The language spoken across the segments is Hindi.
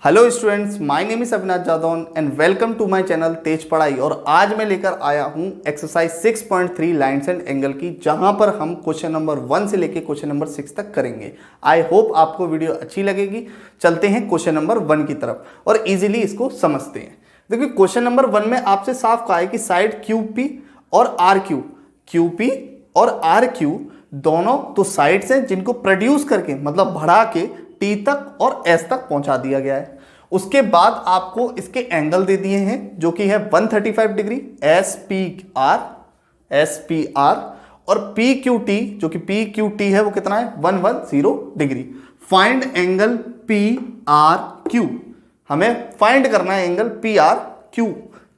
Hello students, my name is Avinash Jadaun and welcome to my channel Tej Padhai. और आज मैं लेकर आया हूं एक्सरसाइज 6.3 लाइन्स एंड एंगल की, जहां पर हम क्वेश्चन नंबर 1 से लेकर क्वेश्चन नंबर 6 तक करेंगे। आई होप आपको वीडियो अच्छी लगेगी। चलते हैं क्वेश्चन नंबर 1 की तरफ और इजीली इसको समझते हैं। देखिए, क्वेश्चन नंबर 1 में आपसे साफ कहा है कि साइड QP और RQ और RQ दोनों तो साइड्स हैं जिनको प्रोड्यूस करके मतलब बढ़ा के T तक और S तक पहुंचा दिया गया है। उसके बाद आपको इसके एंगल दे दिए हैं जो कि है 135 डिग्री SPR और PQT जो कि PQT है वो कितना है 110 डिग्री। फाइंड एंगल PRQ, हमें फाइंड करना है एंगल PRQ।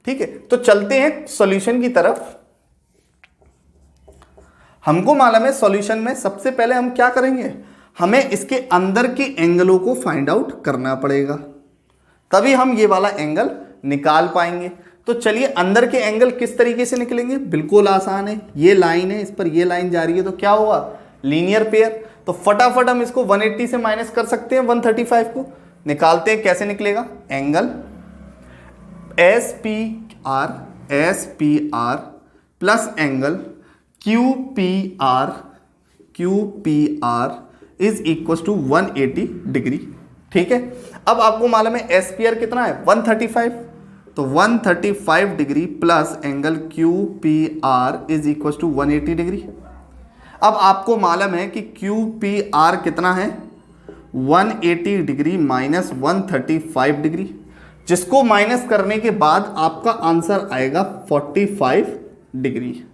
ठीक है, तो चलते हैं सॉल्यूशन की तरफ। हमको मालूम है सॉल्यूशन में सबसे पहले हम क्या करेंगे, हमें इसके अंदर के एंगलों को फाइंड आउट करना पड़ेगा, तभी हम ये वाला एंगल निकाल पाएंगे। तो चलिए, अंदर के एंगल किस तरीके से निकलेंगे, बिल्कुल आसान है। ये लाइन है, इस पर ये लाइन जा रही है तो क्या होगा, लीनियर पेयर। तो फटाफट हम इसको 180 से माइनस कर सकते हैं 135 को। निकालते हैं, कैसे निकलेगा, angle SPR plus angle QPR is equal to 180 degree. ठीक है, अब आपको मालूम है SPR कितना है 135, तो 135 degree plus angle QPR is equal to 180 degree. अब आपको मालूम है कि QPR कितना है 180 डिग्री माइनस 135 डिग्री, जिसको माइनस करने के बाद आपका आंसर आएगा 45 डिग्री।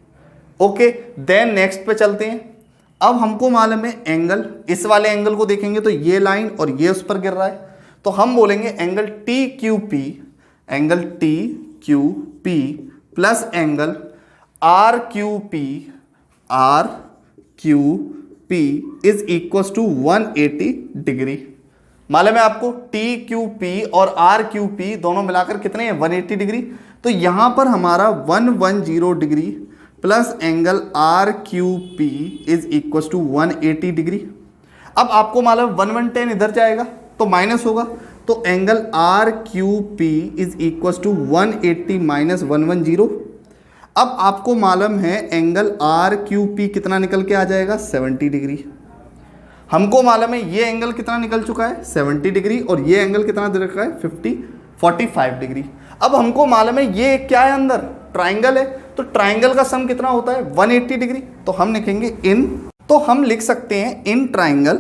ओके, देन नेक्स्ट पे चलते हैं। अब हमको मालूम है एंगल, इस वाले एंगल को देखेंगे तो ये लाइन और ये उस पर गिर रहा है, तो हम बोलेंगे angle TQP plus angle RQP is equal to 180 degree. मालूम है आपको TQP और RQP दोनों मिलाकर कितने हैं 180 डिग्री। तो यहां पर हमारा 110 degree plus angle RQP is equal to 180 degree. अब आपको मालूम 110 इधर जाएगा तो माइनस होगा, तो angle RQP is equal to 180 minus 110। अब आपको मालूम है एंगल RQP कितना निकल के आ जाएगा 70 डिग्री। हमको मालूम है ये एंगल कितना निकल चुका है 70 डिग्री और ये एंगल कितना दे रखा है 45 डिग्री। अब हमको मालूम है ये क्या है, अंदर ट्राइंगल है, तो ट्राइंगल का सम कितना होता है 180 डिग्री। तो हम लिखेंगे तो हम लिख सकते हैं इन ट्राइंगल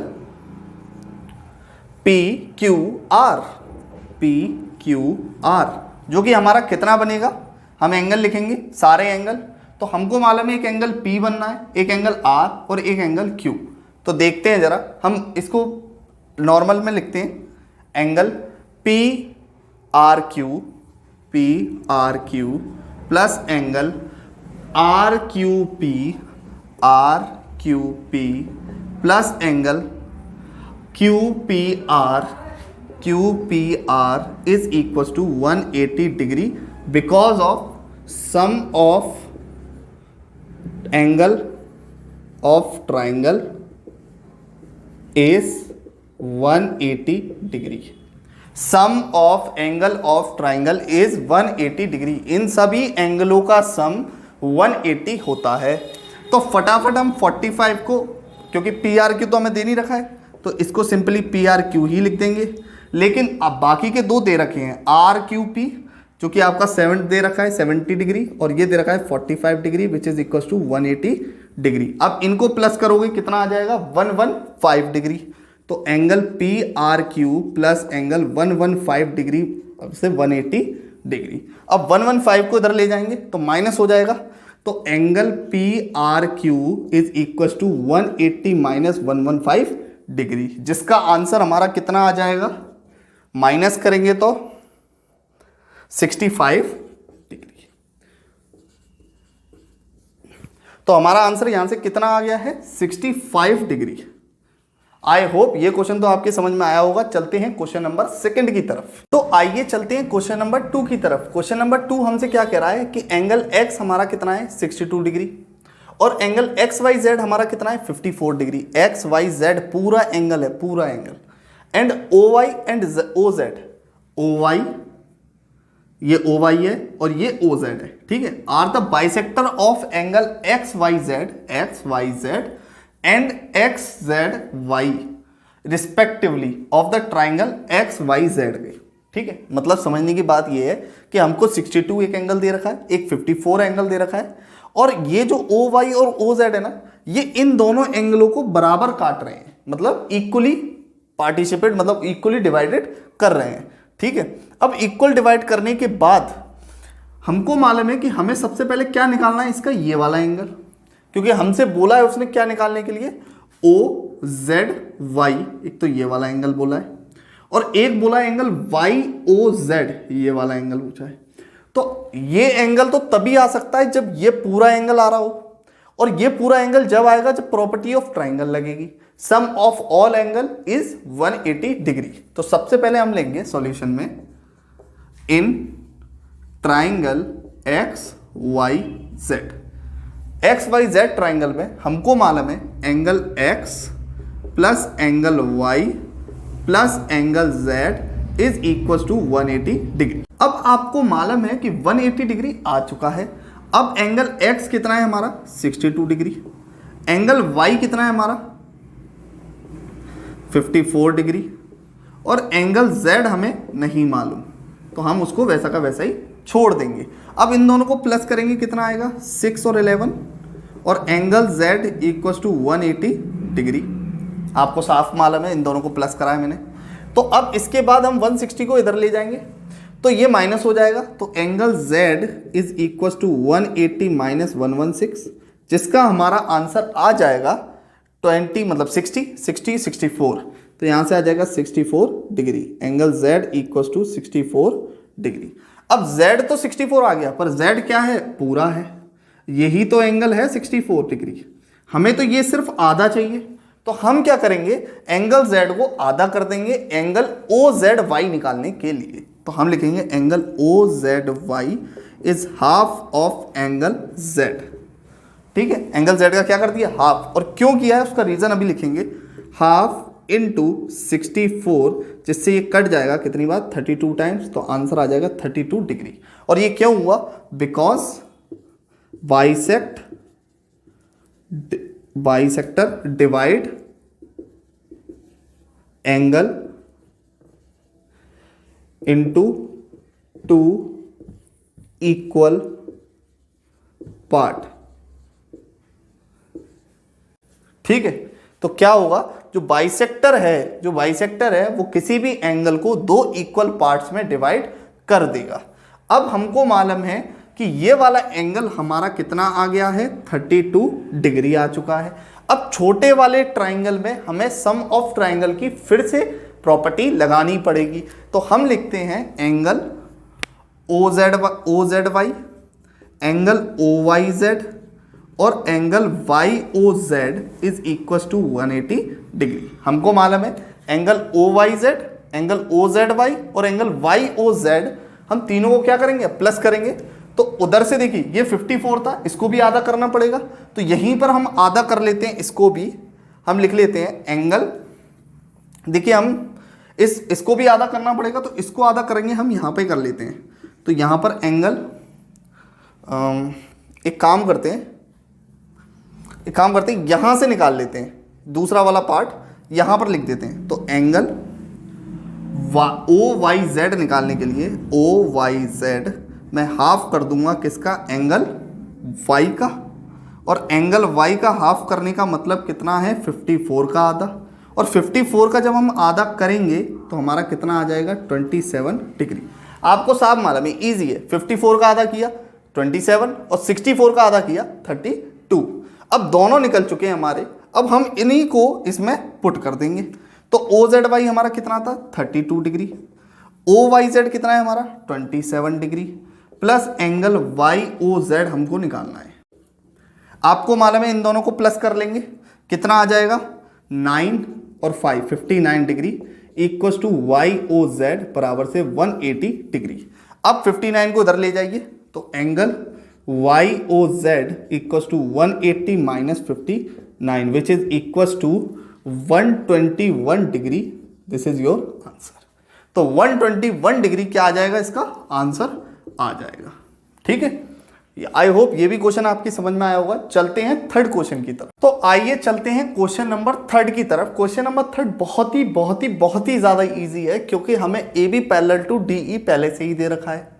PQR जो कि हमारा कितना बनेगा, हम एंगल लिखेंगे सारे एंगल। तो हमको मालूम है एक एंगल P बनना है, एक एंगल R और एक एंगल Q। तो देखते हैं जरा, हम इसको नॉर्मल में लिखते हैं, angle PRQ plus angle RQP plus angle QPR is equal to 180 degree because of sum of angle of triangle is 180 degree. Sum of angle of triangle is 180 degree. इन सभी एंगलों का सम 180 होता है। तो फटाफट हम 45 को, क्योंकि PRQ तो हमें दे नहीं रखा है, तो इसको सिंपली PRQ ही लिख देंगे। लेकिन अब बाकी के दो दे रखे हैं, RQP जो कि आपका 7 दे रखा है 70 डिग्री और ये दे रखा है 45 degree which is equal to 180 degree. अब इनको प्लस करोगे कितना आ जाएगा 115 डिग्री। तो angle PRQ plus angle 115 degree से 180 डिग्री। अब 115 को इधर ले जाएंगे तो माइनस हो जाएगा, तो angle PRQ is equal to 180 minus 115 degree, जिसका आंसर हमारा कितना आ जाएगा, माइनस करेंगे तो 65 डिग्री। तो हमारा आंसर यहां से कितना आ गया है 65 डिग्री। आई होप ये क्वेश्चन तो आपके समझ में आया होगा। चलते हैं क्वेश्चन नंबर 2 की तरफ। तो आइए चलते हैं क्वेश्चन नंबर 2 की तरफ। क्वेश्चन नंबर 2 हमसे क्या कह रहा है कि एंगल X हमारा कितना है 62 डिग्री और एंगल XYZ हमारा कितना है 54 डिग्री। XYZ पूरा एंगल है, पूरा angle, and OY and OZ O Y, ये ओ वाई है और ये ओ जेड है, ठीक है, are the bisector of angle X Y Z and X Z Y respectively of the triangle X Y Z के, ठीक है। मतलब समझने की बात ये है कि हमको 62 एक एंगल दे रखा है, एक 54 एंगल दे रखा है, और ये जो ओ वाई और ओ जेड है ना, ये इन दोनों एंगलों को बराबर काट रहे हैं, मतलब इक्वली पार्टिसिपेट, मतलब इक्वली डिवाइडेड कर रहे हैं, ठीक है। अब इक्वल डिवाइड करने के बाद हमको मालूम है कि हमें सबसे पहले क्या निकालना है, इसका ये वाला एंगल, क्योंकि हमसे बोला है उसने क्या निकालने के लिए, ओ जेड वाई, एक तो ये वाला एंगल बोला है और एक बोला है एंगल वाई ओ जेड, ये वाला एंगल पूछा है। तो ये एंगल तो तभी आ सकता है जब ये पूरा एंगल आ रहा हो, और ये पूरा एंगल जब आएगा जब प्रॉपर्टी ऑफ ट्राइंगल लगेगी, sum of all angle is 180 degree. तो सबसे पहले हम लेंगे सॉल्यूशन में, in triangle X Y Z, X Y Z triangle में हमको मालूम है angle X plus angle Y plus angle Z is equal to 180 degree. अब आपको मालूम है कि 180 डिग्री आ चुका है। अब एंगल x कितना है हमारा, 62 डिग्री, एंगल y कितना है हमारा 54 डिग्री, और एंगल z हमें नहीं मालूम, तो हम उसको वैसा का वैसा ही छोड़ देंगे। अब इन दोनों को प्लस करेंगे, कितना आएगा 6 और 11, और angle z equal to 180 degree. आपको साफ मालूम है, इन दोनों को प्लस करा है मैंने। तो अब इसके बाद हम 160 को इधर ले जाएंगे तो ये माइनस हो जाएगा, तो angle z is equal to 180 minus 116, जिसका हमारा आंसर आ जाएगा 20, मतलब 60 64, तो यहाँ से आ जाएगा 64 degree. Angle z equal to 64 degree. अब z तो 64 आ गया, पर z क्या है, पूरा है, यही तो एंगल है 64 डिग्री। हमें तो ये सिर्फ आधा चाहिए, तो हम क्या करेंगे, एंगल z को आधा कर देंगे एंगल OZY निकालने के लिए। तो हम लिखेंगे angle OZY is half of angle z, ठीक है। एंगल z का क्या कर दिया, हाफ, और क्यों किया है उसका रीजन अभी लिखेंगे, हाफ इंटू 64, जिससे ये कट जाएगा कितनी बार, 32 टाइम्स, तो आंसर आ जाएगा 32 डिग्री। और ये क्यों हुआ, because bisector divide angle into 2 equal part, ठीक है। तो क्या होगा, जो बाइसेक्टर है वो किसी भी एंगल को 2 इक्वल पार्ट्स में डिवाइड कर देगा। अब हमको मालूम है कि ये वाला एंगल हमारा कितना आ गया है, 32 डिग्री आ चुका है। अब छोटे वाले ट्राइंगल में हमें सम ऑफ ट्राइंगल की फिर से प्रॉपर्टी लगानी पड़ेगी, तो हम लिखते हैं एंगल OZY, एंगल OYZ और angle YOZ is equal to 180 degree. हमको मालूम है एंगल OYZ, एंगल OZY और एंगल YOZ, हम तीनों को क्या करेंगे, प्लस करेंगे। तो उधर से देखिए ये 54 था, इसको भी आधा करना पड़ेगा, तो यहीं पर हम आधा कर लेते हैं, इसको भी हम लिख लेते हैं एंगल, देखिए हम इसको भी आधा करना पड़ेगा, तो इसको आधा करेंगे हम यहाँ पे कर लेते हैं। तो यहाँ पर एंगल, एक काम करते हैं यहाँ से निकाल लेते हैं, दूसरा वाला पार्ट यहाँ पर लिख देते हैं। तो एंगल OYZ निकालने के लिए OYZ मैं हाफ कर दूंगा किसका, एंगल Y का, और एंगल Y का हाफ करने का मतलब कितना है, 54 का आधा, और 54 का जब हम आधा करेंगे तो हमारा कितना आ जाएगा, 27 डिग्री। आपको साफ मालूम है, ईजी है, 54 का आधा किया 27 और 64 का आधा किया 32। अब दोनों निकल चुके हैं हमारे, अब हम इन्हीं को इसमें पुट कर देंगे। तो OZY हमारा कितना था, 32 डिग्री, OYZ कितना है हमारा, 27 डिग्री, प्लस एंगल YOZ हमको निकालना है। आपको मालूम है इन दोनों को प्लस कर लेंगे, कितना आ जाएगा, 9 और 5 59 डिग्री इक्वल टू YOZ बराबर से 180 डिग्री। अब 59 को इधर ले जाइए, तो angle YOZ equal to 180 minus 59 which is equal to 121 degree. This is your answer. तो 121 डिग्री क्या आ जाएगा, इसका आंसर आ जाएगा। ठीक है, आई होप ये भी क्वेश्चन आपकी समझ में आया होगा। चलते हैं थर्ड क्वेश्चन की तरफ। तो आइए चलते हैं क्वेश्चन नंबर थर्ड की तरफ। क्वेश्चन नंबर थर्ड बहुत ही ज्यादा इजी है, क्योंकि हमें A B parallel to D E पहले से ही दे रखा है।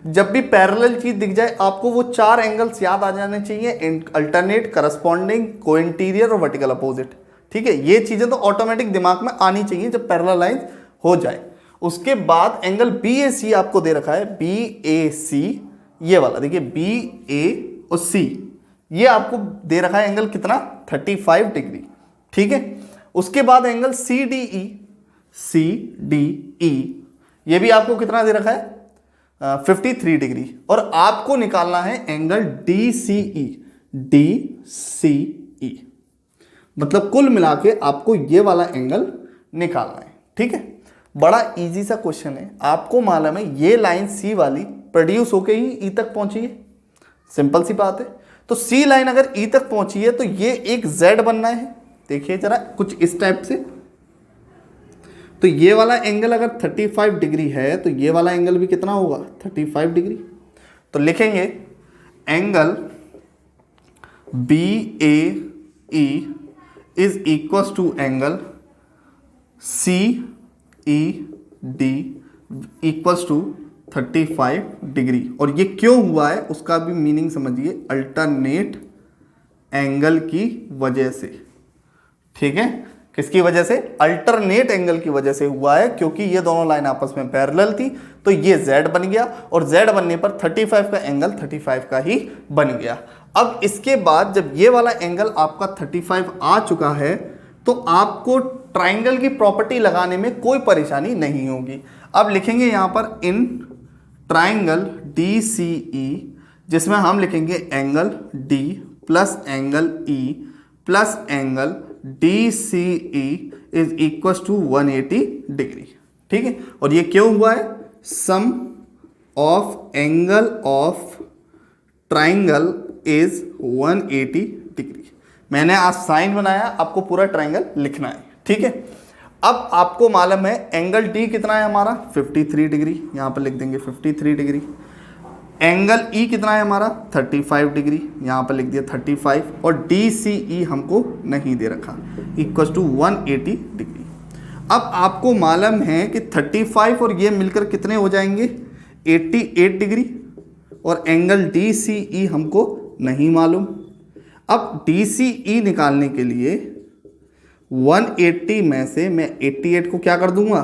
जब भी पैरेलल चीज दिख जाए आपको वो चार एंगल्स याद आ जाने चाहिए, अल्टरनेट, करस्पॉन्डिंग, कोइंटीरियर और वर्टिकल अपोजिट। ठीक है, ये चीजें तो ऑटोमेटिक दिमाग में आनी चाहिए जब पैरेलल लाइन हो जाए। उसके बाद एंगल बी ए सी आपको दे रखा है, बी ए सी ये वाला देखिए, बी ए और सी ये आपको दे रखा है एंगल कितना, 35 डिग्री। ठीक है, उसके बाद एंगल सी डी ई ये भी आपको कितना दे रखा है, 53 डिग्री। और आपको निकालना है एंगल डी सी ई, मतलब कुल मिला के आपको ये वाला एंगल निकालना है। ठीक है, बड़ा इजी सा क्वेश्चन है। आपको मालूम है ये लाइन सी वाली प्रोड्यूस होके ही ई तक पहुंची है, सिंपल सी बात है। तो सी लाइन अगर ई तक पहुंची है तो ये एक जेड बनना है। देखिए जरा कुछ इस टाइप से, तो ये वाला एंगल अगर 35 डिग्री है तो ये वाला एंगल भी कितना होगा, 35 डिग्री। तो लिखेंगे angle B A E is equal to angle C E D equal to 35 degree. और ये क्यों हुआ है उसका भी मीनिंग समझिए, अल्टरनेट एंगल की वजह से। ठीक है, किसकी वजह से, अल्टरनेट एंगल की वजह से हुआ है, क्योंकि ये दोनों लाइन आपस में पैरेलल थी तो ये Z बन गया, और Z बनने पर 35 का एंगल 35 का ही बन गया। अब इसके बाद जब ये वाला एंगल आपका 35 आ चुका है तो आपको ट्राइंगल की प्रॉपर्टी लगाने में कोई परेशानी नहीं होगी। अब लिखेंगे यहां पर इन ट्राइंगल डी सी ई, जिसमें हम लिखेंगे angle D plus angle E plus angle D C E is equal to 180 degree. ठीक है, और ये क्यों हुआ है, sum of angle of triangle is 180 degree. मैंने आज साइन बनाया, आपको पूरा ट्राइंगल लिखना है। ठीक है, अब आपको मालूम है एंगल डी कितना है हमारा, 53 डिग्री, यहां पर लिख देंगे 53 डिग्री। एंगल ई कितना है हमारा, 35 डिग्री, यहां पर लिख दिया 35, और डी सी ई हमको नहीं दे रखा, इक्वल टू 180 डिग्री। अब आपको मालूम है कि 35 और ये मिलकर कितने हो जाएंगे, 88 डिग्री, और एंगल डी सी ई हमको नहीं मालूम। अब डी सी ई निकालने के लिए 180 में से मैं 88 को क्या कर दूंगा,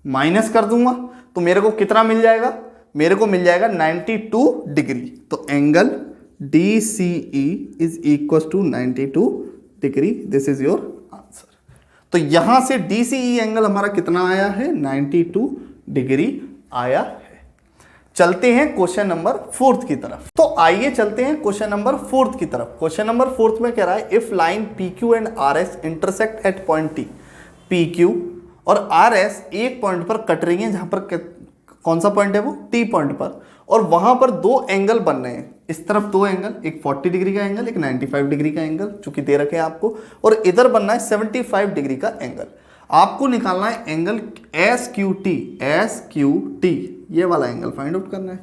माइनस कर दूंगा, तो मेरे को कितना मिल जाएगा, मेरे को मिल जाएगा 92 डिग्री। तो angle D C E is equal to 92 degree. This is your answer. तो यहां से डी सी ई एंगल हमारा कितना आया है, 92 डिग्री आया है। चलते हैं क्वेश्चन नंबर 4 की तरफ। तो आइए चलते हैं क्वेश्चन नंबर 4 की तरफ। क्वेश्चन नंबर 4 में कह रहा है if line P Q and R S intersect at point T, P Q और आर एस एक पॉइंट पर कट रही है, जहां पर कौन सा पॉइंट है वो, टी पॉइंट पर, और वहां पर दो एंगल बन रहे हैं। इस तरफ दो एंगल, एक 40 डिग्री का एंगल, एक 95 डिग्री का एंगल, चूंकि दे रखे हैं आपको, और इधर बनना है 75 डिग्री का एंगल। आपको निकालना है एंगल एस क्यू टी, ये वाला एंगल फाइंड आउट करना है।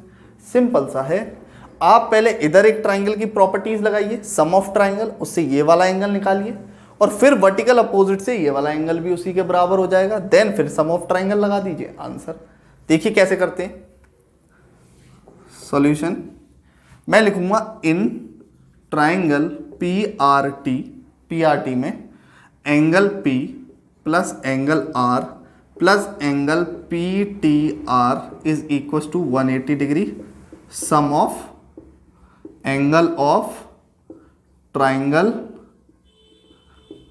सिंपल सा है, आप पहले इधर एक ट्राइंगल की प्रॉपर्टीज लगाइए, सम ऑफ ट्राइंगल, उससे ये वाला एंगल निकालिए, और फिर वर्टिकल अपोजिट से ये वाला एंगल भी उसी के बराबर हो जाएगा। देन फिर सम ऑफ ट्राइंगल लगा दीजिए, आंसर। देखिए कैसे करते हैं सॉल्यूशन। मैं लिखूंगा in triangle P R T में angle P plus angle R plus angle P T R is equal to 180 degree, sum of angle of triangle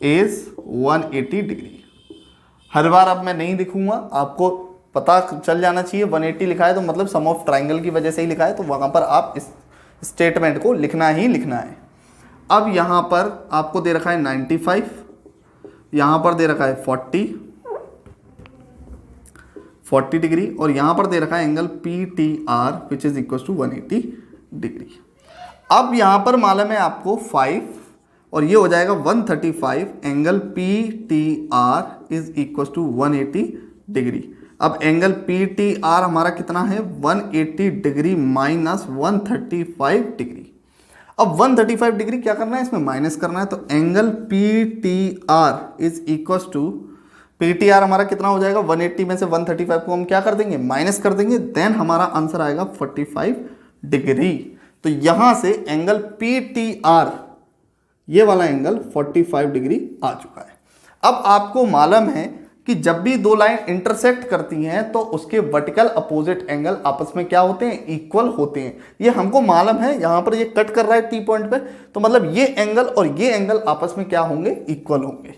is 180 degree. हर बार अब मैं नहीं लिखूंगा, आपको पता चल जाना चाहिए 180 लिखा है तो मतलब सम ऑफ ट्राइंगल की वजह से ही लिखा है, तो वहां पर आप इस स्टेटमेंट को लिखना ही लिखना है। अब यहां पर आपको दे रखा है 95, यहां पर दे रखा है 40 डिग्री, और यहां पर दे रखा है angle P T R which is equal to 180 degree. अब यहां पर मालूम है आपको 5, और ये हो जाएगा 135, angle P T R is equal to 180 degree. अब एंगल पी टी आर हमारा कितना है 180 डिग्री माइनस 135 डिग्री। अब 135 डिग्री क्या करना है, इसमें माइनस करना है, तो angle P T R is equal to, P T R हमारा कितना हो जाएगा 180 में से 135 को हम क्या कर देंगे माइनस कर देंगे, देन हमारा आंसर आएगा 45 डिग्री। तो यहां से एंगल पी टी आर ये वाला एंगल 45 डिग्री आ चुका है। अब आपको मालूम है कि जब भी दो लाइन इंटरसेक्ट करती हैं तो उसके वर्टिकल अपोजिट एंगल आपस में क्या होते हैं, इक्वल होते हैं। ये हमको मालूम है, यहां पर ये कट कर रहा है टी पॉइंट पे, तो मतलब ये एंगल और ये एंगल आपस में क्या होंगे, इक्वल होंगे।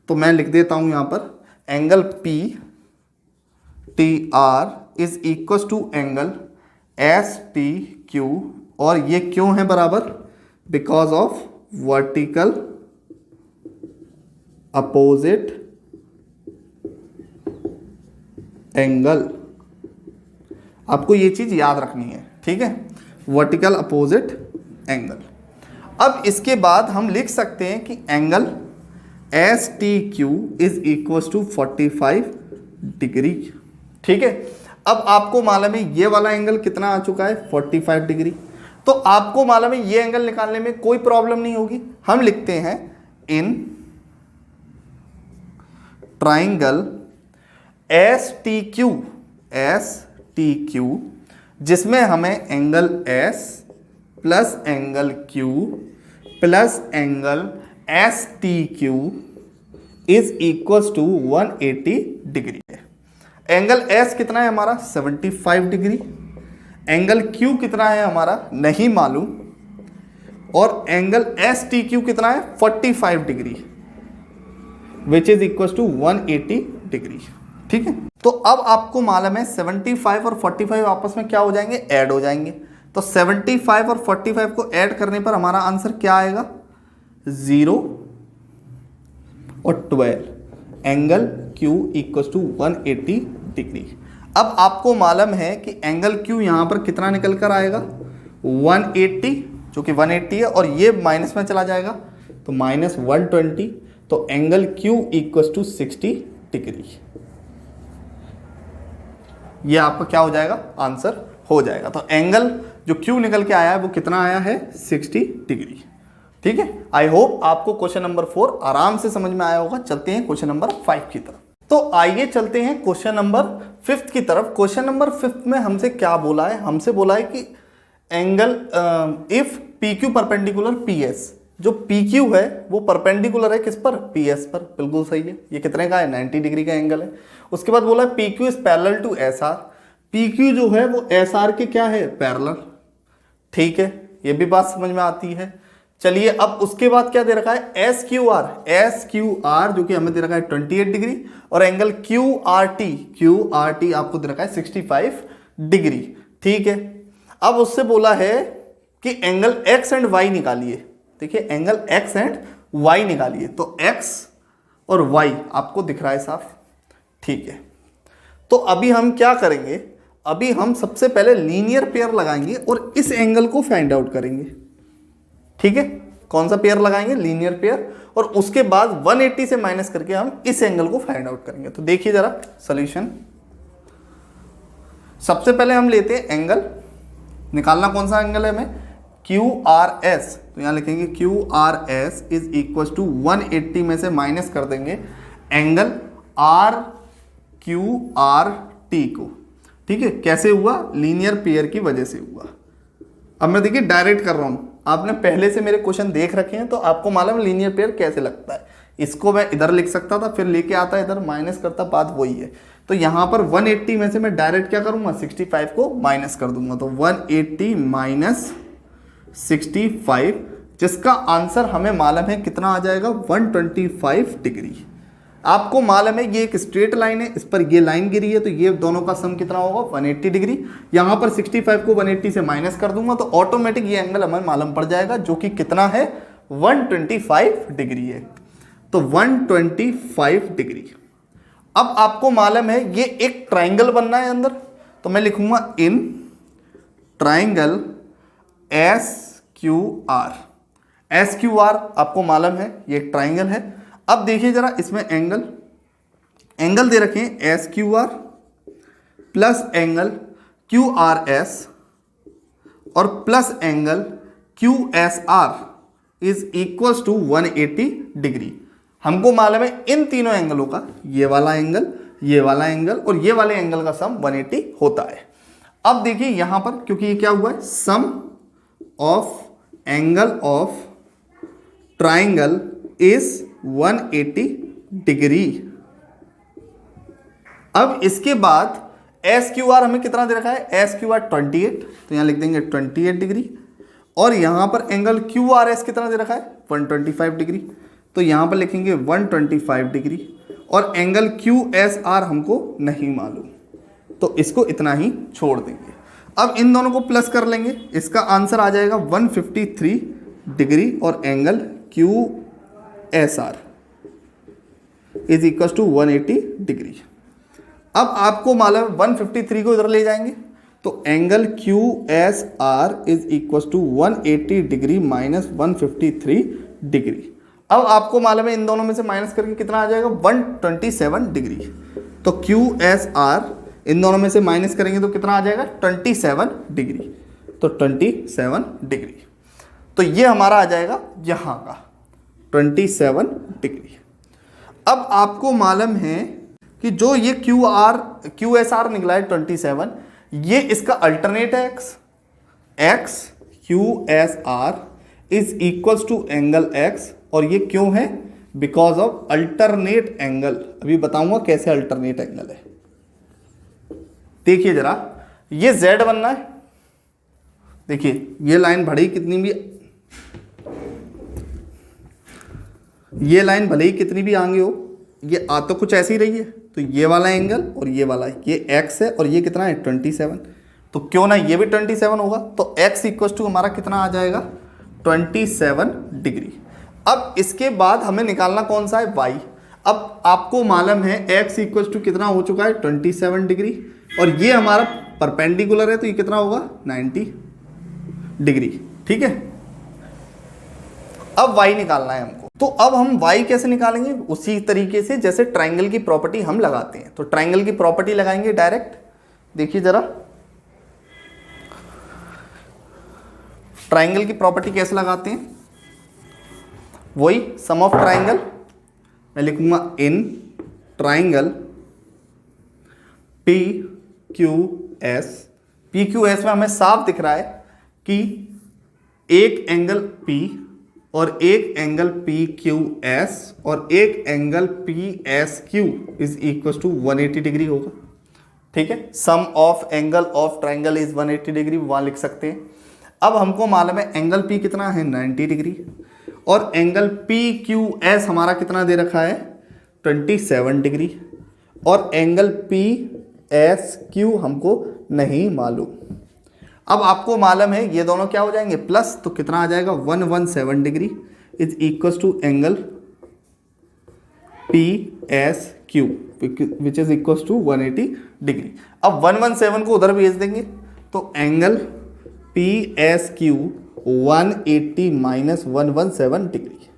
तो मैं लिख देता हूं यहां पर angle P T R is equal to angle S T Q, और ये क्यों है बराबर, because of vertical opposite angle. आपको ये चीज याद रखनी है, ठीक है, वर्टिकल अपोजिट एंगल। अब इसके बाद हम लिख सकते हैं कि angle S T Q is equal to 45 degree, ठीक है। अब आपको मालूम है ये वाला एंगल कितना आ चुका है 45 डिग्री, तो आपको मालूम है ये एंगल निकालने में कोई प्रॉब्लम नहीं होगी। हम लिखते हैं in triangle S T Q, जिसमें हमें angle S plus angle Q plus angle S T Q is equal to 180 degree है। एंगल एस कितना है हमारा 75 डिग्री, एंगल क्यू कितना है हमारा नहीं मालूम, और एंगल एस टी क्यू कितना है 45 degree, which is equal to 180 degree, ठीक है। तो अब आपको मालूम है 75 और 45 आपस में क्या हो जाएंगे, ऐड हो जाएंगे। तो 75 और 45 को ऐड करने पर हमारा आंसर क्या आएगा 0 और 12, angle Q equal to 180 degree. अब आपको मालूम है कि एंगल Q यहां पर कितना निकल कर आएगा 180, जो कि 180 है, और ये माइनस में चला जाएगा तो माइनस 120, तो angle Q equal to 60 degree. ये आपका क्या हो जाएगा, आंसर हो जाएगा। तो एंगल जो Q निकल के आया है वो कितना आया है 60 डिग्री, ठीक है। आई होप आपको क्वेश्चन नंबर 4 आराम से समझ में आया होगा। चलते हैं क्वेश्चन नंबर 5 की तरफ। तो आइए चलते हैं क्वेश्चन नंबर 5 की तरफ। क्वेश्चन नंबर 5 में हमसे क्या बोला है, हमसे बोला है कि angle if P Q perpendicular P S, जो पी क्यू है वो परपेंडिकुलर है किस पर, पी एस पर। बिल्कुल सही है, ये कितने का है 90 डिग्री का एंगल है। उसके बाद बोला P Q is parallel to S R, P Q जो है वो एस आर के क्या है, पैरेलल, ठीक है, ये भी बात समझ में आती है। चलिए अब उसके बाद क्या दे रखा है एस क्यू आर जो कि हमें दे रखा है 28 डिग्री, और एंगल क्यू आर टी आपको दे रखा है 65 डिग्री, ठीक है। अब उससे बोला है कि एंगल एक्स एंड वाई निकालिए। देखिए एंगल एक्स एंड वाई निकालिए, तो एक्स और वाई आपको दिख रहा है साफ, ठीक है। तो अभी हम क्या करेंगे, अभी हम सबसे पहले लीनियर पेयर लगाएंगे और इस एंगल को फाइंड आउट करेंगे, ठीक है। कौन सा पेयर लगाएंगे, लीनियर पेयर, और उसके बाद 180 से माइनस करके हम इस एंगल को फाइंड आउट करेंगे। तो देखिए जरा सॉल्यूशन। सबसे पहले हम लेते हैं एंगल, निकालना कौन सा एंगल है हमें, क्यू आर एस। तो यहां लिखेंगे Q R S is equal to 180 में से माइनस कर देंगे angle R Q R T को, ठीक है। कैसे हुआ, लीनियर पेयर की वजह से हुआ। अब मैं देखिए डायरेक्ट कर रहा हूं, आपने पहले से मेरे क्वेश्चन देख रखे हैं तो आपको मालूम है लीनियर पेयर कैसे लगता है। इसको मैं इधर लिख सकता था, फिर लेके आता इधर माइनस करता, बात वही है। तो यहां पर 180 में से मैं डायरेक्ट क्या करूंगा 65 को माइनस कर दूंगा, तो 180 माइनस 65, जिसका आंसर हमें मालूम है कितना आ जाएगा 125 डिग्री। आपको मालूम है ये एक स्ट्रेट लाइन है, इस पर ये लाइन गिरी है, तो ये दोनों का सम कितना होगा 180 डिग्री। यहां पर 65 को 180 से माइनस कर दूंगा तो ऑटोमेटिक ये एंगल हमें मालूम पड़ जाएगा, जो कि कितना है 125 डिग्री है। तो 125 डिग्री। अब आपको मालूम है ये एक ट्राइंगल बनना है अंदर, तो मैं लिखूंगा in triangle S Q R. S Q are आपको मालूम है ये एक ट्राइंगल है। अब देखिए जरा इसमें एंगल दे रखे हैं S Q R plus angle Q R S और plus angle Q S R is equal to 180 degree. हमको मालूम है इन तीनों एंगलों का ये वाला एंगल, ये वाला एंगल और ये वाले एंगल का सम 180 होता है। अब देखिए यहां पर, क्योंकि ये क्या हुआ है, sum of angle of triangle is 180 degree. अब इसके बाद एस क्यू आर हमें कितना दे रखा है, एस क्यू आर 28, तो यहां लिख देंगे 28 डिग्री। और यहां पर एंगल क्यू आर एस कितना दे रखा है, 125 डिग्री, तो यहां पर लिखेंगे 125 डिग्री। और एंगल क्यू एस आर हमको नहीं मालूम, तो इसको इतना ही छोड़ देंगे। अब इन दोनों को प्लस कर लेंगे, इसका आंसर आ जाएगा 153 डिग्री और angle Q S R is equal to 180 degree. अब आपको मालूम है 153 को इधर ले जाएंगे तो angle Q S R is equal to 180 degree minus 153 degree. अब आपको मालूम है इन दोनों में से माइनस करके कितना आ जाएगा, 127 डिग्री। तो क्यू एस आर इन दोनों में से माइनस करेंगे तो कितना आ जाएगा, 27 डिग्री। तो 27 डिग्री, तो ये हमारा आ जाएगा यहाँ का 27 डिग्री। अब आपको मालूम है कि जो ये क्यू एस आर निकला है 27, ये इसका अल्टरनेट है X Q S R is equals to angle X. और ये क्यों है, बिकॉज ऑफ अल्टरनेट एंगल। अभी बताऊंगा कैसे अल्टरनेट एंगल है। देखिए जरा, ये z बनना है। देखिए ये लाइन भले ही कितनी भी, ये लाइन भले ही कितनी भी आगे हो, ये आ तो कुछ ऐसी रही है। तो ये वाला एंगल और ये वाला, ये x है और ये कितना है 27, तो क्यों ना ये भी 27 होगा। तो x इक्वल टू हमारा कितना आ जाएगा 27 डिग्री। अब इसके बाद हमें निकालना कौन सा है, y। अब आपको मालूम है x इक्वल टू कितना हो चुका है 27 डिग्री और ये हमारा परपेंडिकुलर है तो ये कितना होगा 90 डिग्री। ठीक है, अब y निकालना है हमको। तो अब हम y कैसे निकालेंगे, उसी तरीके से जैसे ट्राइंगल की प्रॉपर्टी हम लगाते हैं। तो ट्राइंगल की प्रॉपर्टी लगाएंगे डायरेक्ट। देखिए जरा, ट्राइंगल की प्रॉपर्टी कैसे लगाते हैं, वही सम ऑफ ट्राइंगल। मैं लिखूंगा in triangle P Q S. P Q S में हमें साफ दिख रहा है कि एक एंगल P और एक एंगल पी क्यू एस और एक angle P S Q is equal to 180 degree होगा। ठीक है, sum of angle of triangle is 180 degree, वहां लिख सकते हैं। अब हमको मालूम है एंगल P कितना है 90 डिग्री और एंगल पी क्यू एस हमारा कितना दे रखा है 27 डिग्री और एंगल पी एस क्यू हमको नहीं मालूम। अब आपको मालूम है ये दोनों क्या हो जाएंगे प्लस, तो कितना आ जाएगा 117 degree is equal to angle P S Q which is equal to 180 degree. अब 117 को उधर भेज देंगे तो angle P S Q 180 minus 117 degree.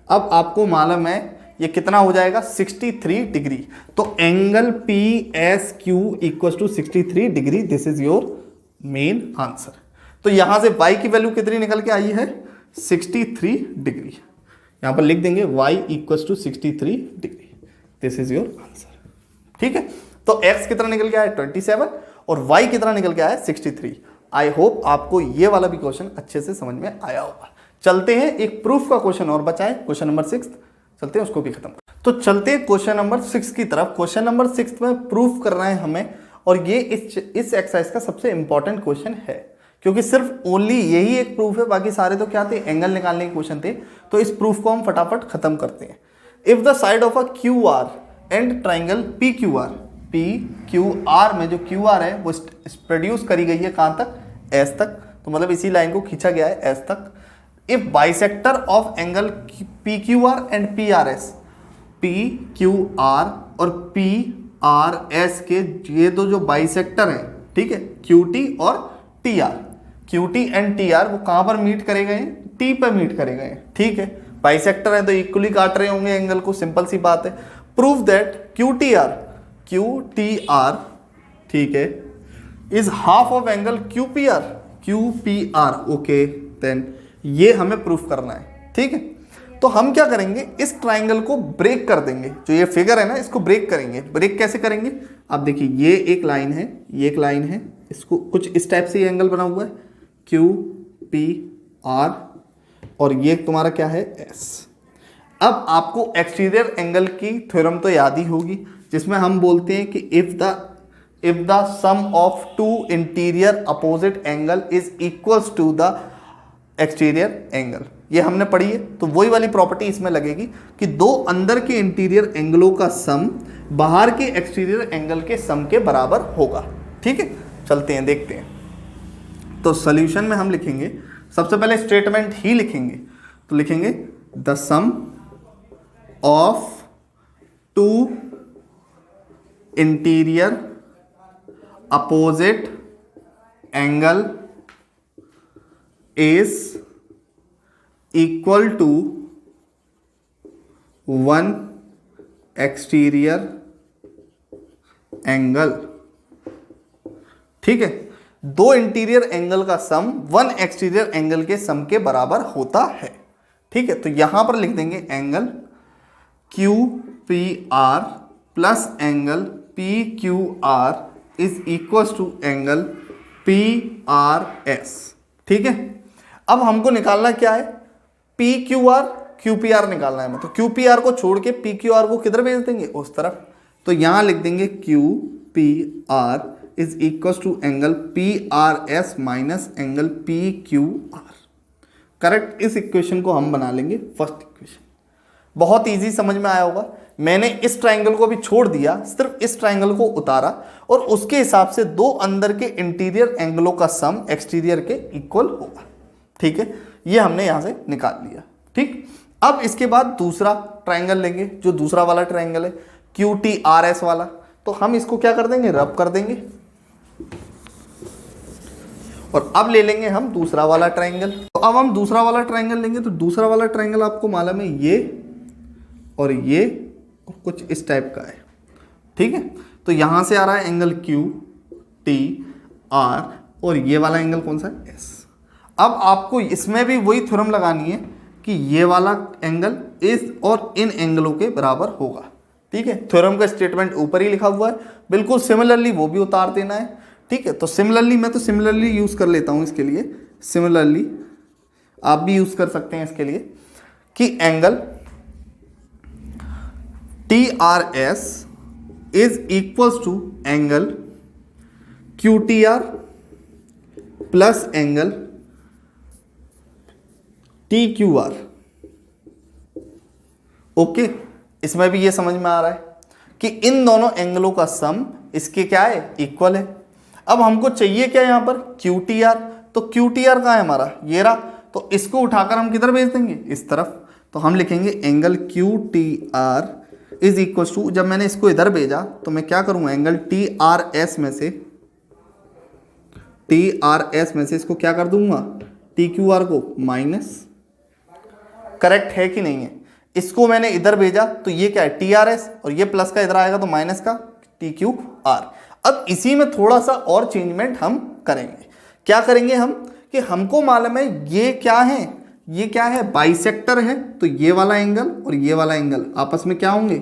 अब आपको मालूम है ये कितना हो जाएगा 63 डिग्री। तो angle P S Q equal to 63 degree. This is your main answer. तो यहां से y की वैल्यू कितनी निकल के आई है 63 डिग्री। यहां पर लिख देंगे y equal to 63 degree. This is your answer. ठीक है, तो x कितना निकल के आया 27 और y कितना निकल के आया 63। आई होप आपको ये वाला भी क्वेश्चन अच्छे से समझ में आया होगा। चलते हैं, एक प्रूफ का क्वेश्चन और बचा है, क्वेश्चन नंबर 6 चलते हैं, उसको भी खत्म। तो चलते हैं क्वेश्चन नंबर 6 की तरफ। क्वेश्चन नंबर 6 में प्रूफ करना है हमें और ये इस एक्सरसाइज का सबसे इंपॉर्टेंट क्वेश्चन है क्योंकि सिर्फ ओनली यही एक प्रूफ है, बाकी सारे तो क्या थे एंगल निकालने के क्वेश्चन थे। तो इस प्रूफ को हम फटाफट खत्म करते हैं। If the side of a Q R and triangle P Q are में जो क्यू आर है वो प्रोड्यूस करी गई है कहाँ तक, एस तक। तो मतलब इसी लाइन को खींचा गया है एस तक। If bisector of angle P Q are and P R S, P Q are और पी आर एस के ये दो जो बाइसेक्टर हैं, ठीक है, क्यू टी और T R, Q T and T R वो कहाँ पर मीट करे गए, टी पर मीट करे गए। ठीक है, बाइसेक्टर है तो इक्वली काट रहे होंगे एंगल को, सिंपल सी बात है। Prove that Q T R ठीक है, is half of angle QPR, QPR okay, then ये हमें प्रूफ करना है। ठीक है, तो हम क्या करेंगे, इस ट्राइंगल को ब्रेक कर देंगे, जो ये फिगर है ना इसको ब्रेक करेंगे। ब्रेक कैसे करेंगे, आप देखिए ये एक लाइन है, ये एक लाइन है, इसको कुछ इस टाइप से ये एंगल बना हुआ है QPR, और ये तुम्हारा क्या है S। अब आपको एक्सटीरियर एंगल की थ्योरम तो याद ही होगी, जिसमें हम बोलते हैं कि if the sum of two interior opposite angle is equals to the exterior angle, ये हमने पढ़ी है। तो वही वाली प्रॉपर्टी इसमें लगेगी कि दो अंदर के इंटीरियर एंगलों का सम बाहर के एक्सटीरियर एंगल के सम के बराबर होगा। ठीक है, चलते हैं देखते हैं। तो सॉल्यूशन में हम लिखेंगे, सबसे पहले स्टेटमेंट ही लिखेंगे, तो लिखेंगे the sum of two interior opposite angle is equal to one exterior angle. ठीक है, दो इंटीरियर एंगल का सम वन एक्सटीरियर एंगल के सम के बराबर होता है। ठीक है, तो यहां पर लिख देंगे angle QPR plus angle PQR is equal to angle PRS। ठीक है, अब हमको निकालना क्या है, PQR QPR निकालना है, मतलब QPR को छोड़ के PQR को किधर भेज देंगे, उस तरफ। तो यहां लिख देंगे QPR is equal to angle PRS minus angle PQR। Correct, इस इक्वेशन को हम बना लेंगे फर्स्ट इक्वेशन। बहुत इजी समझ में आया होगा। मैंने इस ट्राइंगल को भी छोड़ दिया, सिर्फ इस ट्राइंगल को उतारा और उसके हिसाब से दो अंदर के इंटीरियर एंगलों का सम एक्सटीरियर के इक्वल होगा। ठीक है, ये हमने यहां से निकाल लिया। ठीक, अब इसके बाद दूसरा ट्राइंगल लेंगे, जो दूसरा वाला ट्राइंगल है QTRS वाला, तो हम इसको क्या कर देंगे, रब कर देंगे। और अब ले लेंगे हम दूसरा वाला ट्राइंगल। तो अब हम दूसरा वाला ट्राइंगल लेंगे, तो दूसरा वाला ट्राइंगल आपको मालूम है ये और ये कुछ इस टाइप का है। ठीक है, तो यहां से आ रहा है एंगल QTR और ये वाला एंगल कौन सा है, S। अब आपको इसमें भी वही थ्योरम लगानी है कि ये वाला एंगल इस और इन एंगलों के बराबर होगा। ठीक है, थ्योरम का स्टेटमेंट ऊपर ही लिखा हुआ है, बिल्कुल सिमिलरली वो भी उतार देना है। ठीक है, तो सिमिलरली मैं तो सिमिलरली यूज कर लेता हूं इसके लिए, सिमिलरली आप भी यूज कर सकते हैं इसके लिए, कि angle TRS is equals to angle QTR plus angle TQR। Okay, इसमें भी ये समझ में आ रहा है कि इन दोनों एंगलों का सम इसके क्या है, इक्वल है। अब हमको चाहिए क्या यहां पर, QTR। तो QTR कहां है हमारा, ये रहा, तो इसको उठाकर हम किधर भेज देंगे, इस तरफ। तो हम लिखेंगे angle QTR is equal to, जब मैंने इसको इधर भेजा तो मैं क्या करूंगा, एंगल TRS में से इसको क्या कर दूंगा, TQR को माइनस। करेक्ट है कि नहीं है, इसको मैंने इधर भेजा तो ये क्या है TRS, और ये प्लस का इधर आएगा तो माइनस का TQR। अब इसी में थोड़ा सा और चेंजमेंट हम करेंगे। क्या करेंगे हम, कि हमको मालूम है ये क्या है, ये क्या है, बाइसेक्टर है। तो ये वाला एंगल और ये वाला एंगल आपस में क्या होंगे,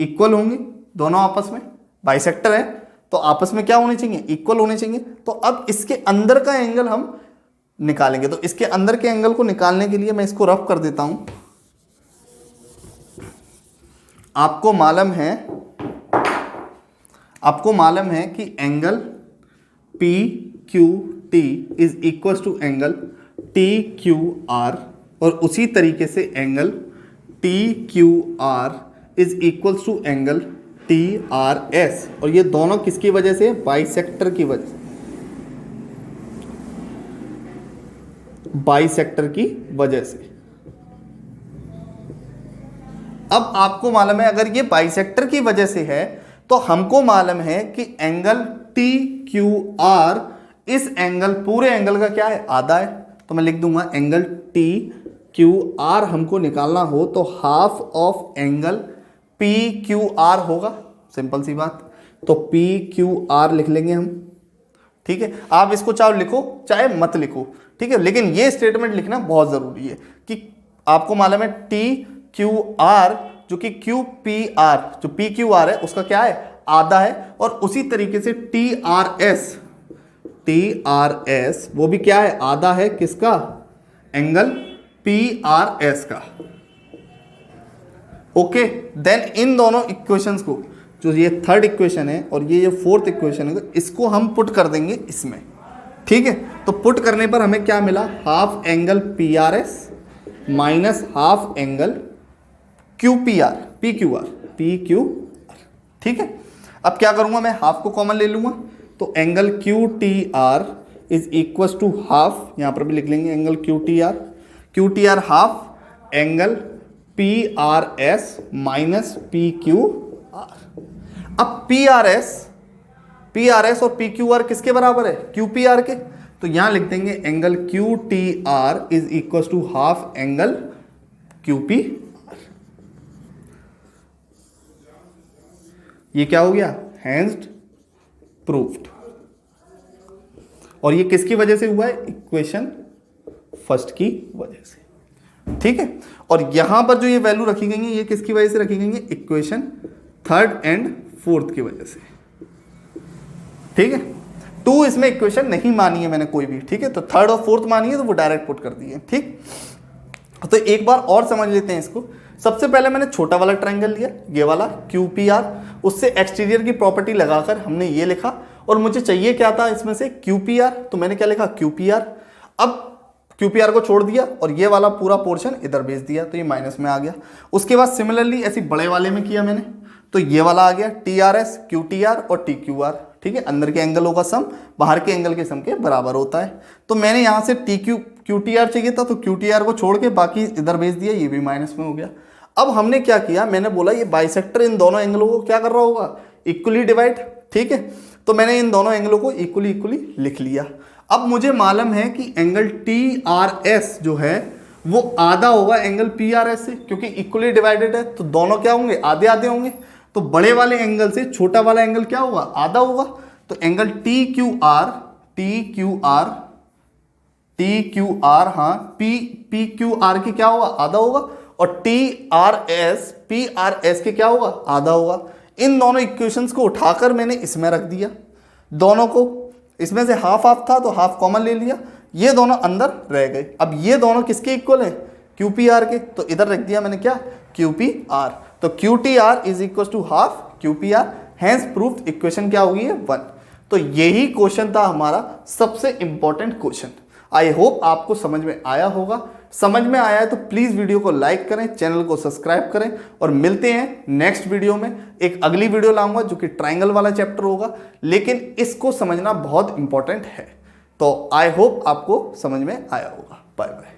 इक्वल होंगे। दोनों आपस में, बाइसेक्टर है तो आपस में क्या होने चाहिए, इक्वल होने चाहिए। तो अब इसके अंदर का एंगल हम निकालेंगे। तो इसके अंदर के एंगल को निकालने के लिए मैं इसको रफ कर देता हूं। आपको मालूम है कि angle PQT is equal to angle TQR, और उसी तरीके से angle TQR is equal to angle TRS, और ये दोनों किसकी वजह से, बाइसेक्टर की वजह से, बाइसेक्टर की वजह से। अब आपको मालूम है अगर ये बाइसेक्टर की वजह से है तो हमको मालूम है कि एंगल TQR इस एंगल, पूरे एंगल का क्या है, आधा है। तो मैं लिख दूंगा एंगल TQR हमको निकालना हो तो हाफ ऑफ एंगल PQR होगा, सिंपल सी बात। तो पी क्यू आर लिख लेंगे हम, ठीक है। आप इसको चाहे लिखो चाहे मत लिखो, ठीक है, लेकिन ये स्टेटमेंट लिखना बहुत ज़रूरी है कि आपको मालूम है टी क्यू आर जो कि क्यू पी आर, जो पी क्यू आर है उसका क्या है, आधा है। और उसी तरीके से टी आर एस वो भी क्या है, आधा है, किसका, एंगल पी आर एस का। ओके, देन इन दोनों इक्वेशंस को, जो ये थर्ड इक्वेशन है और ये फोर्थ इक्वेशन है, इसको हम पुट कर देंगे इसमें, ठीक है। तो पुट करने पर हमें क्या मिला, half angle P R S minus half angle Q P are, P Q are, ठीक है। अब क्या करूंगा, मैं हाफ को कॉमन ले लूंगा, तो angle Q T R is equal to half, यहां पर भी लिख लेंगे angle Q T R half angle P R S minus P Q R. अब पी आर एस और पी क्यू आर किसके बराबर है, क्यू पी आर के, तो यहां लिख देंगे angle Q T R is equal to half angle Q P R. ये क्या हो गया, हैंज्ड प्रूव्ड। और ये किसकी वजह से हुआ है, इक्वेशन फर्स्ट की वजह से, ठीक है। और यहां पर जो ये वैल्यू रखी गई है ये किसकी वजह से रखी गई है, इक्वेशन थर्ड एंड फोर्थ की वजह से, ठीक है। टू इसमें इक्वेशन नहीं मानी है मैंने कोई भी, ठीक है, तो थर्ड और फोर्थ मानी है तो वो डायरेक्ट पुट कर दी है, ठीक। तो एक बार और समझ लेते हैं इसको। सबसे पहले मैंने छोटा वाला ट्रायंगल लिया, ये वाला क्यू पी आर, उससे एक्सटीरियर की प्रॉपर्टी लगाकर हमने ये लिखा, और मुझे चाहिए क्या था इसमें से, क्यू पी आर, तो मैंने क्या लिखा, क्यू पी आर। अब क्यू पी आर को छोड़ दिया और ये वाला पूरा पोर्शन इधर भेज दिया, तो ये माइनस में आ गया। उसके बाद सिमिलरली ऐसी बड़े वाले में किया मैंने, तो ये वाला आ गया T R S, Q T are और टी क्यू आर, ठीक है। अंदर के एंगलों का सम बाहर के एंगल के सम के बराबर होता है। तो मैंने यहाँ से क्यू टी आर चाहिए था, तो क्यू टी आर को छोड़ के बाकी इधर भेज दिया, ये भी माइनस में हो गया। अब हमने क्या किया, मैंने बोला ये बाइसेक्टर इन दोनों एंगलों को क्या कर रहा होगा, इक्वली डिवाइड, ठीक है। तो मैंने इन दोनों एंगलों को इक्वली लिख लिया। अब मुझे मालूम है कि एंगल टी आर एस जो है वो आधा होगा एंगल पी आर एस से, क्योंकि इक्वली डिवाइडेड है, तो दोनों क्या होंगे, आधे आधे होंगे। तो बड़े वाले एंगल से छोटा वाला एंगल क्या होगा, आधा होगा। तो एंगल टी क्यू आर हाँ पी क्यू आर की क्या होगा, आधा होगा, और T R S P R S के क्या होगा, आधा होगा। इन दोनों इक्वेशंस को उठाकर मैंने इसमें रख दिया, दोनों को, इसमें से हाफ हाफ था तो हाफ कॉमन ले लिया, ये दोनों अंदर रह गए। अब ये दोनों किसके इक्वल हैं, क्यू पी आर के, तो इधर रख दिया मैंने क्या, क्यू पी आर। तो Q T R is equal to half Q P R, hence proved, equation क्या होगी है 1। तो यही क्वेश्चन था हमारा सबसे इंपॉर्टेंट क्वेश्चन। आई होप आपको समझ में आया होगा। समझ में आया है तो प्लीज़ वीडियो को लाइक करें, चैनल को सब्सक्राइब करें, और मिलते हैं नेक्स्ट वीडियो में। एक अगली वीडियो लाऊंगा जो कि ट्रायंगल वाला चैप्टर होगा, लेकिन इसको समझना बहुत इंपॉर्टेंट है। तो आई होप आपको समझ में आया होगा। Bye bye.